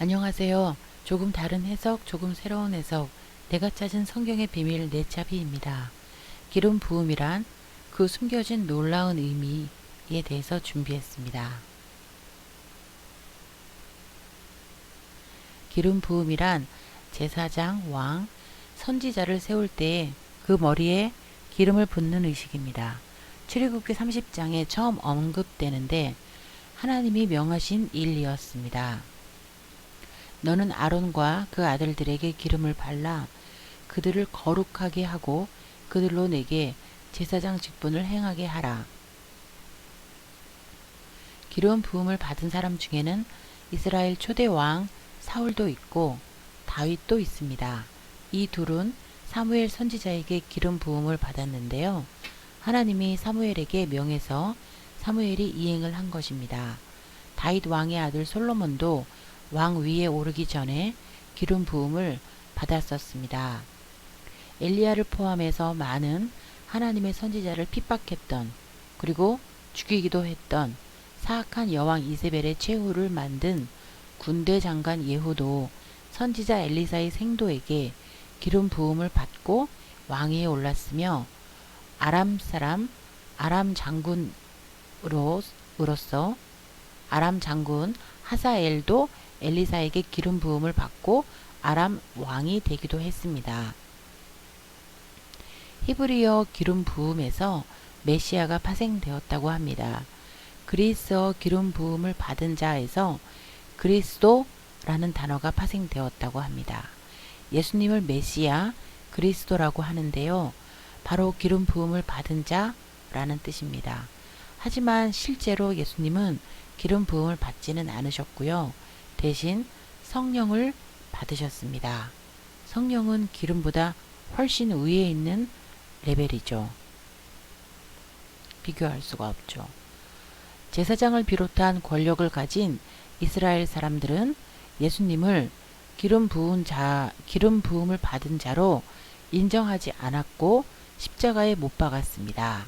안녕하세요. 조금 다른 해석, 조금 새로운 해석, 내가 찾은 성경의 비밀 네차비입니다. 기름 부음이란 그 숨겨진 놀라운 의미에 대해서 준비했습니다. 기름 부음이란 제사장, 왕, 선지자를 세울 때 그 머리에 기름을 붓는 의식입니다. 출애굽기 30장에 처음 언급되는데 하나님이 명하신 일이었습니다. 너는 아론과 그 아들들에게 기름을 발라 그들을 거룩하게 하고 그들로 내게 제사장 직분을 행하게 하라. 기름 부음을 받은 사람 중에는 이스라엘 초대 왕 사울도 있고 다윗도 있습니다. 이 둘은 사무엘 선지자에게 기름 부음을 받았는데요. 하나님이 사무엘에게 명해서 사무엘이 이행을 한 것입니다. 다윗 왕의 아들 솔로몬도 왕 위에 오르기 전에 기름 부음을 받았었습니다. 엘리야를 포함해서 많은 하나님의 선지자를 핍박했던 그리고 죽이기도 했던 사악한 여왕 이세벨의 최후를 만든 군대 장관 예후도 선지자 엘리사의 생도에게 기름 부음을 받고 왕위에 올랐으며 아람 사람 아람 장군으로서 아람 장군 하사엘도 엘리사에게 기름 부음을 받고 아람 왕이 되기도 했습니다. 히브리어 기름 부음에서 메시아가 파생되었다고 합니다. 그리스어 기름 부음을 받은 자에서 그리스도라는 단어가 파생되었다고 합니다. 예수님을 메시아, 그리스도라고 하는데요. 바로 기름 부음을 받은 자라는 뜻입니다. 하지만 실제로 예수님은 기름 부음을 받지는 않으셨고요. 대신 성령을 받으셨습니다. 성령은 기름보다 훨씬 위에 있는 레벨이죠. 비교할 수가 없죠. 제사장을 비롯한 권력을 가진 이스라엘 사람들은 예수님을 기름 부음을 받은 자로 인정하지 않았고 십자가에 못 박았습니다.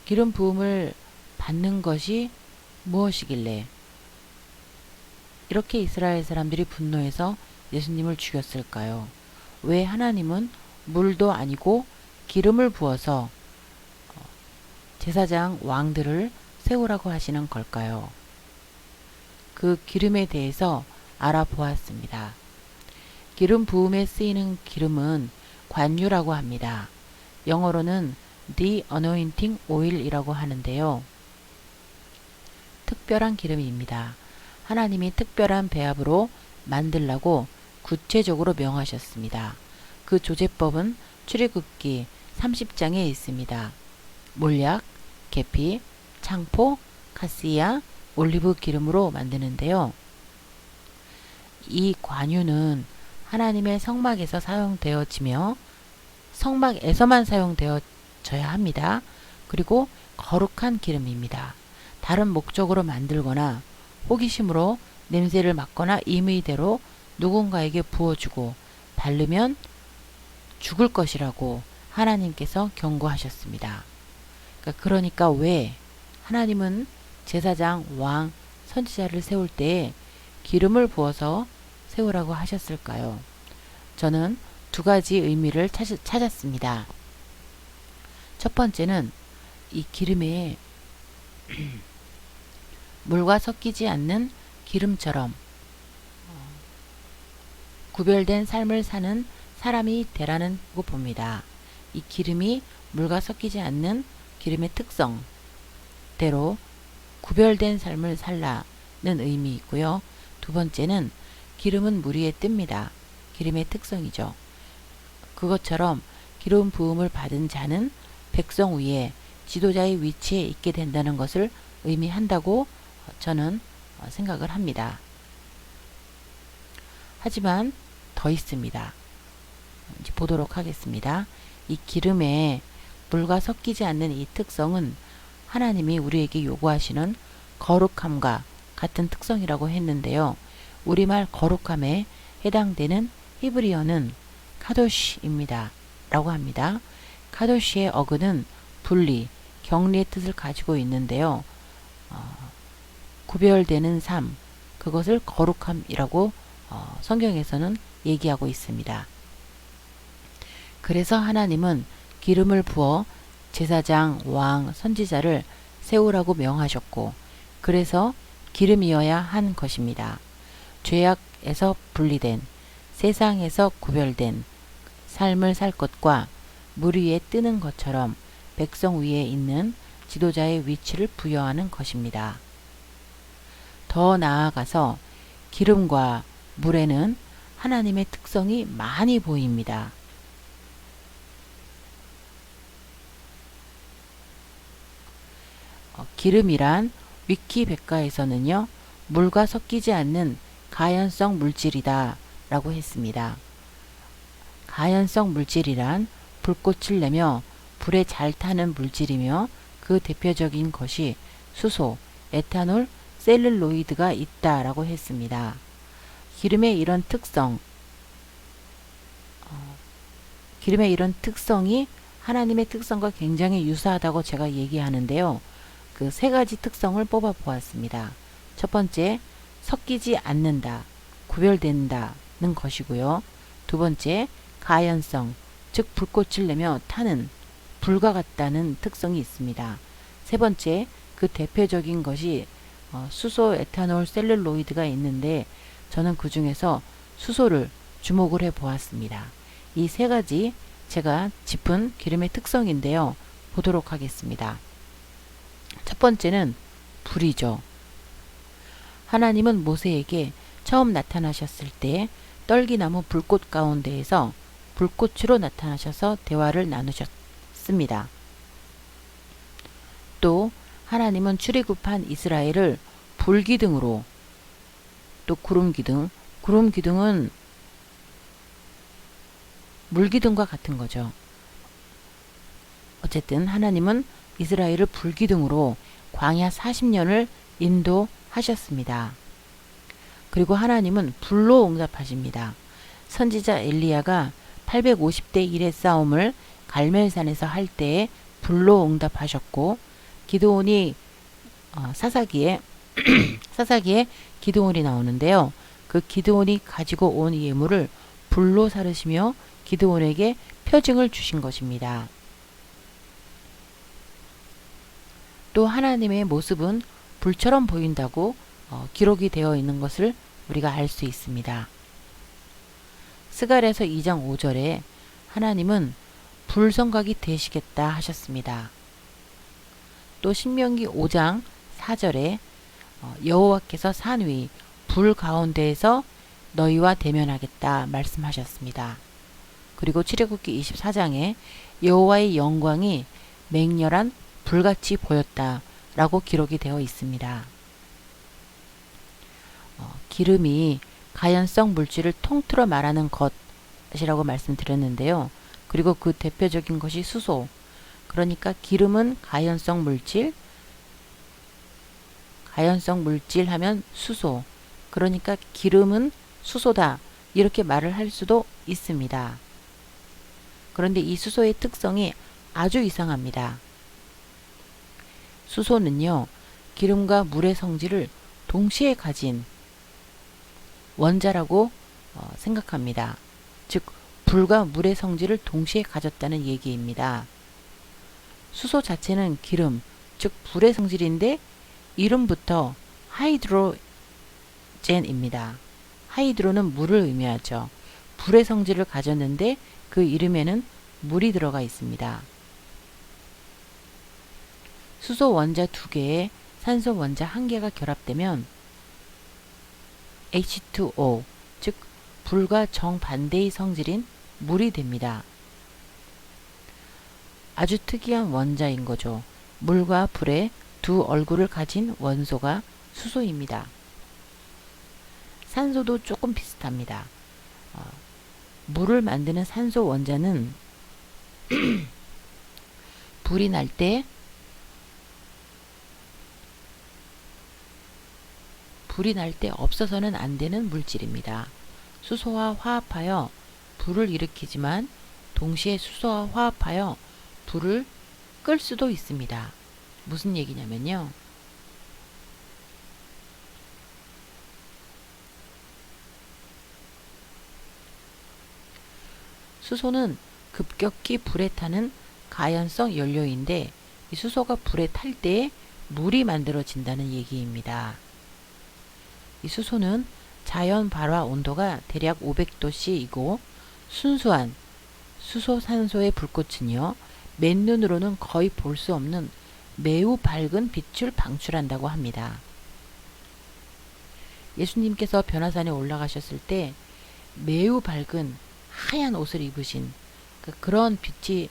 기름 부음을 받는 것이 무엇이길래 이렇게 이스라엘 사람들이 분노해서 예수님을 죽였을까요? 왜 하나님은 물도 아니고 기름을 부어서 제사장 왕들을 세우라고 하시는 걸까요? 그 기름에 대해서 알아보았습니다. 기름 부음에 쓰이는 기름은 관유라고 합니다. 영어로는 The Anointing Oil이라고 하는데요. 특별한 기름입니다. 하나님이 특별한 배합으로 만들라고 구체적으로 명하셨습니다. 그 조제법은 출애굽기 30장에 있습니다. 몰약, 계피, 창포, 카시아, 올리브 기름으로 만드는데요. 이 관유는 하나님의 성막에서 사용되어지며 성막에서만 사용되어져야 합니다. 그리고 거룩한 기름입니다. 다른 목적으로 만들거나 호기심으로 냄새를 맡거나 임의대로 누군가에게 부어주고 바르면 죽을 것이라고 하나님께서 경고하셨습니다. 그러니까 왜 하나님은 제사장, 왕, 선지자를 세울 때 기름을 부어서 세우라고 하셨을까요? 저는 두 가지 의미를 찾았습니다. 첫 번째는 이 기름에 물과 섞이지 않는 기름처럼 구별된 삶을 사는 사람이 되라는 거 봅니다. 이 기름이 물과 섞이지 않는 기름의 특성대로 구별된 삶을 살라는 의미 있고요. 두 번째는 기름은 물 위에 뜹니다. 기름의 특성이죠. 그것처럼 기름 부음을 받은 자는 백성 위에 지도자의 위치에 있게 된다는 것을 의미한다고 저는 생각을 합니다. 하지만 더 있습니다. 이제 보도록 하겠습니다. 이 기름에 물과 섞이지 않는 이 특성은 하나님이 우리에게 요구하시는 거룩함과 같은 특성이라고 했는데요. 우리말 거룩함에 해당되는 히브리어는 카도시입니다. 라고 합니다. 카도시의 어근은 분리, 격리의 뜻을 가지고 있는데요. 구별되는 삶, 그것을 거룩함이라고 성경에서는 얘기하고 있습니다. 그래서 하나님은 기름을 부어 제사장, 왕, 선지자를 세우라고 명하셨고, 그래서 기름이어야 한 것입니다. 죄악에서 분리된, 세상에서 구별된 삶을 살 것과 물 위에 뜨는 것처럼 백성 위에 있는 지도자의 위치를 부여하는 것입니다. 더 나아가서 기름과 물에는 하나님의 특성이 많이 보입니다. 기름이란 위키백과에서는요, 물과 섞이지 않는 가연성 물질이다 라고 했습니다. 가연성 물질이란 불꽃을 내며 불에 잘 타는 물질이며 그 대표적인 것이 수소, 에탄올, 셀룰로이드가 있다라고 했습니다. 기름의 이런 특성이 하나님의 특성과 굉장히 유사하다고 제가 얘기하는데요. 그 세 가지 특성을 뽑아 보았습니다. 첫 번째, 섞이지 않는다, 구별된다는 것이고요. 두 번째, 가연성, 즉 불꽃을 내며 타는, 불과 같다는 특성이 있습니다. 세 번째, 그 대표적인 것이 수소, 에탄올, 셀룰로이드가 있는데 저는 그 중에서 수소를 주목을 해 보았습니다. 이 세 가지 제가 짚은 기름의 특성인데요. 보도록 하겠습니다. 첫 번째는 불이죠. 하나님은 모세에게 처음 나타나셨을 때 떨기나무 불꽃 가운데에서 불꽃으로 나타나셔서 대화를 나누셨습니다. 또 하나님은 출애굽한 이스라엘을 불기둥으로, 또 구름기둥은 물기둥과 같은 거죠. 어쨌든 하나님은 이스라엘을 불기둥으로 광야 40년을 인도하셨습니다. 그리고 하나님은 불로 응답하십니다. 선지자 엘리야가 850대 1의 싸움을 갈멜산에서 할 때에 불로 응답하셨고, 기드온이 사사기에 기드온이 나오는데요. 그 기드온이 가지고 온 예물을 불로 사르시며 기드온에게 표징을 주신 것입니다. 또 하나님의 모습은 불처럼 보인다고 기록이 되어 있는 것을 우리가 알 수 있습니다. 스가랴서 2장 5절에 하나님은 불성각이 되시겠다 하셨습니다. 또 신명기 5장 4절에 여호와께서 산 위 불 가운데에서 너희와 대면하겠다 말씀하셨습니다. 그리고 출애굽기 24장에 여호와의 영광이 맹렬한 불같이 보였다 라고 기록이 되어 있습니다. 기름이 가연성 물질을 통틀어 말하는 것이라고 말씀드렸는데요. 그리고 그 대표적인 것이 수소. 그러니까 기름은 가연성 물질 하면 수소. 그러니까 기름은 수소다, 이렇게 말을 할 수도 있습니다. 그런데 이 수소의 특성이 아주 이상합니다. 수소는요, 기름과 물의 성질을 동시에 가진 원자라고 생각합니다. 즉, 불과 물의 성질을 동시에 가졌다는 얘기입니다. 수소 자체는 기름, 즉 불의 성질인데 이름부터 하이드로젠입니다. 하이드로는 물을 의미하죠. 불의 성질을 가졌는데 그 이름에는 물이 들어가 있습니다. 수소 원자 2개에 산소 원자 1개가 결합되면 H2O, 즉 불과 정반대의 성질인 물이 됩니다. 아주 특이한 원자인 거죠. 물과 불의 두 얼굴을 가진 원소가 수소입니다. 산소도 조금 비슷합니다. 물을 만드는 산소 원자는 불이 날 때 없어서는 안 되는 물질입니다. 수소와 화합하여 불을 일으키지만 동시에 수소와 화합하여 불을 끌 수도 있습니다. 무슨 얘기냐면요. 수소는 급격히 불에 타는 가연성 연료인데 이 수소가 불에 탈 때에 물이 만들어진다는 얘기입니다. 이 수소는 자연 발화 온도가 대략 500도씨이고 순수한 수소산소의 불꽃은요, 맨눈으로는 거의 볼 수 없는 매우 밝은 빛을 방출한다고 합니다. 예수님께서 변화산에 올라가셨을 때 매우 밝은 하얀 옷을 입으신 그런 빛이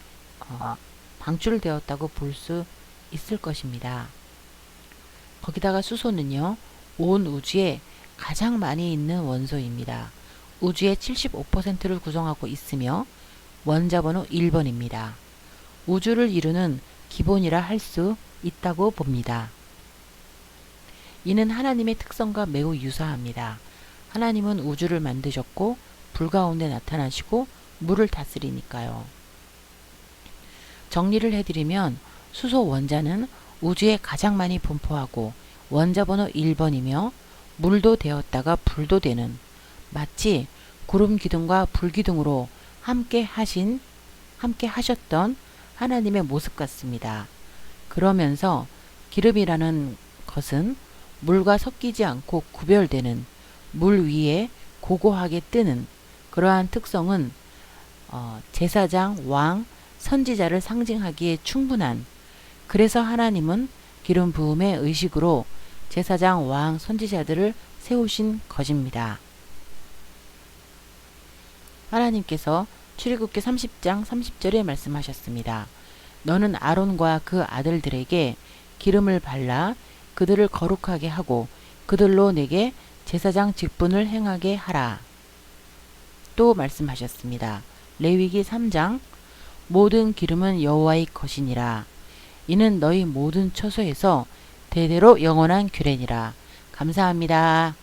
방출되었다고 볼 수 있을 것입니다. 거기다가 수소는요, 온 우주에 가장 많이 있는 원소입니다. 우주의 75%를 구성하고 있으며 원자번호 1번입니다. 우주를 이루는 기본이라 할 수 있다고 봅니다. 이는 하나님의 특성과 매우 유사합니다. 하나님은 우주를 만드셨고 불 가운데 나타나시고 물을 다스리니까요. 정리를 해드리면 수소 원자는 우주에 가장 많이 분포하고 원자번호 1번이며 물도 되었다가 불도 되는, 마치 구름 기둥과 불 기둥으로 함께 하셨던 하나님의 모습 같습니다. 그러면서 기름이라는 것은 물과 섞이지 않고 구별되는, 물 위에 고고하게 뜨는 그러한 특성은 제사장, 왕, 선지자를 상징하기에 충분한, 그래서 하나님은 기름 부음의 의식으로 제사장, 왕, 선지자들을 세우신 것입니다. 하나님께서 출애굽기 30장 30절에 말씀하셨습니다. 너는 아론과 그 아들들에게 기름을 발라 그들을 거룩하게 하고 그들로 내게 제사장 직분을 행하게 하라. 또 말씀하셨습니다. 레위기 3장 모든 기름은 여호와의 것이니라. 이는 너희 모든 처소에서 대대로 영원한 규례니라. 감사합니다.